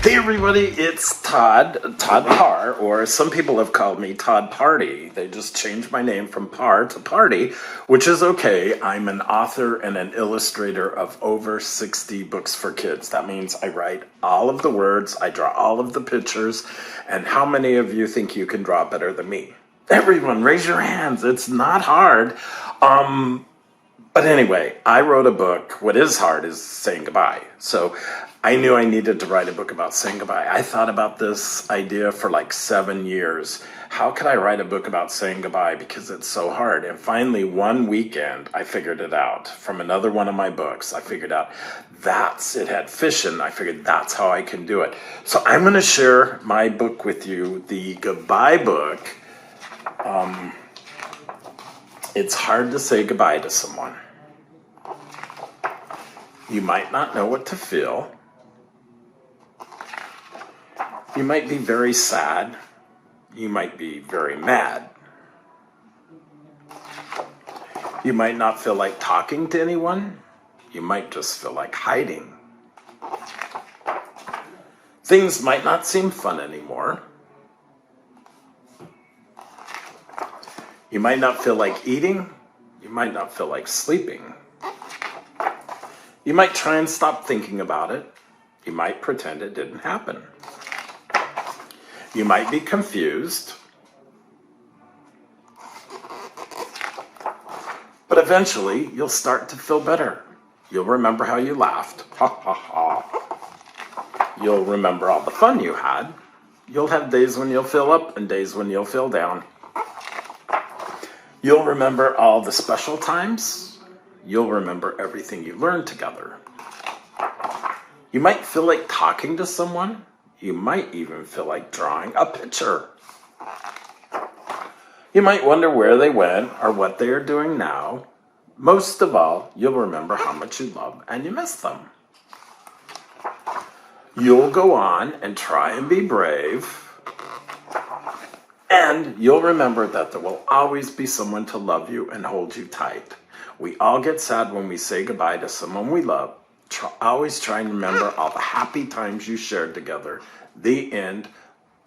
Hey everybody, it's Todd Parr, or some people have called me Todd Party. They just changed my name from Parr to Party, which is okay. I'm an author and an illustrator of over 60 books for kids. That means I write all of the words, I draw all of the pictures, and how many of you think you can draw better than me? Everyone, raise your hands. It's not hard. But anyway, I wrote a book. What is hard is saying goodbye. So I knew I needed to write a book about saying goodbye. I thought about this idea for like 7 years. How could I write a book about saying goodbye? Because it's so hard. And finally, one weekend, I figured it out. From another one of my books, I figured out it had fish in. I figured that's how I can do it. So I'm going to share my book with you, the goodbye book. It's hard to say goodbye to someone. You might not know what to feel. You might be very sad. You might be very mad. You might not feel like talking to anyone. You might just feel like hiding. Things might not seem fun anymore. You might not feel like eating. You might not feel like sleeping. You might try and stop thinking about it. You might pretend it didn't happen. You might be confused. But eventually, you'll start to feel better. You'll remember how you laughed. Ha ha ha. You'll remember all the fun you had. You'll have days when you'll feel up and days when you'll feel down. You'll remember all the special times. You'll remember everything you learned together. You might feel like talking to someone. You might even feel like drawing a picture. You might wonder where they went or what they are doing now. Most of all, you'll remember how much you love and you miss them. You'll go on and try and be brave. And you'll remember that there will always be someone to love you and hold you tight. We all get sad when we say goodbye to someone we love. Always try and remember all the happy times you shared together. The end.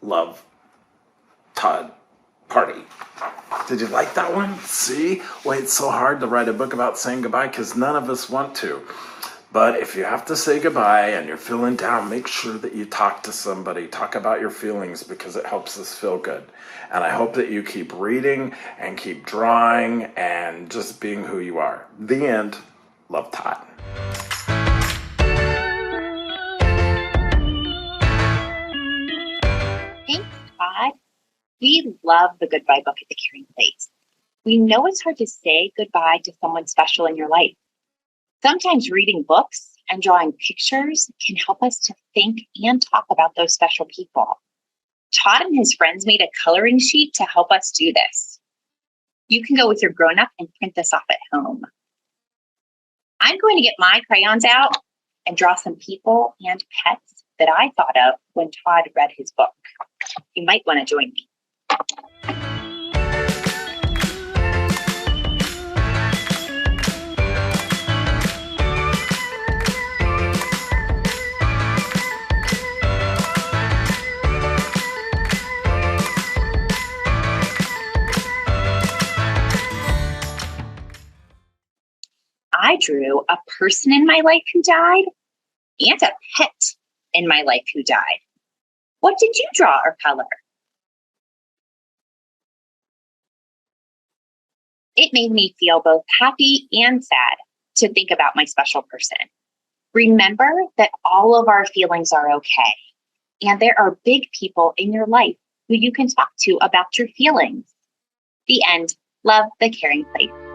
Love, Todd Party. Did you like that one? See? Why it's so hard to write a book about saying goodbye, because none of us want to. But if you have to say goodbye and you're feeling down, make sure that you talk to somebody. Talk about your feelings, because it helps us feel good. And I hope that you keep reading and keep drawing and just being who you are. The end. Love, Todd. Thanks, Todd. We love the Goodbye book at the Caring Place. We know it's hard to say goodbye to someone special in your life. Sometimes reading books and drawing pictures can help us to think and talk about those special people. Todd and his friends made a coloring sheet to help us do this. You can go with your grown-up and print this off at home. I'm going to get my crayons out and draw some people and pets that I thought of when Todd read his book. You might want to join me. I drew a person in my life who died and a pet in my life who died. What did you draw or color? It made me feel both happy and sad to think about my special person. Remember that all of our feelings are okay, and there are big people in your life who you can talk to about your feelings. The end. Love, the Caring Place.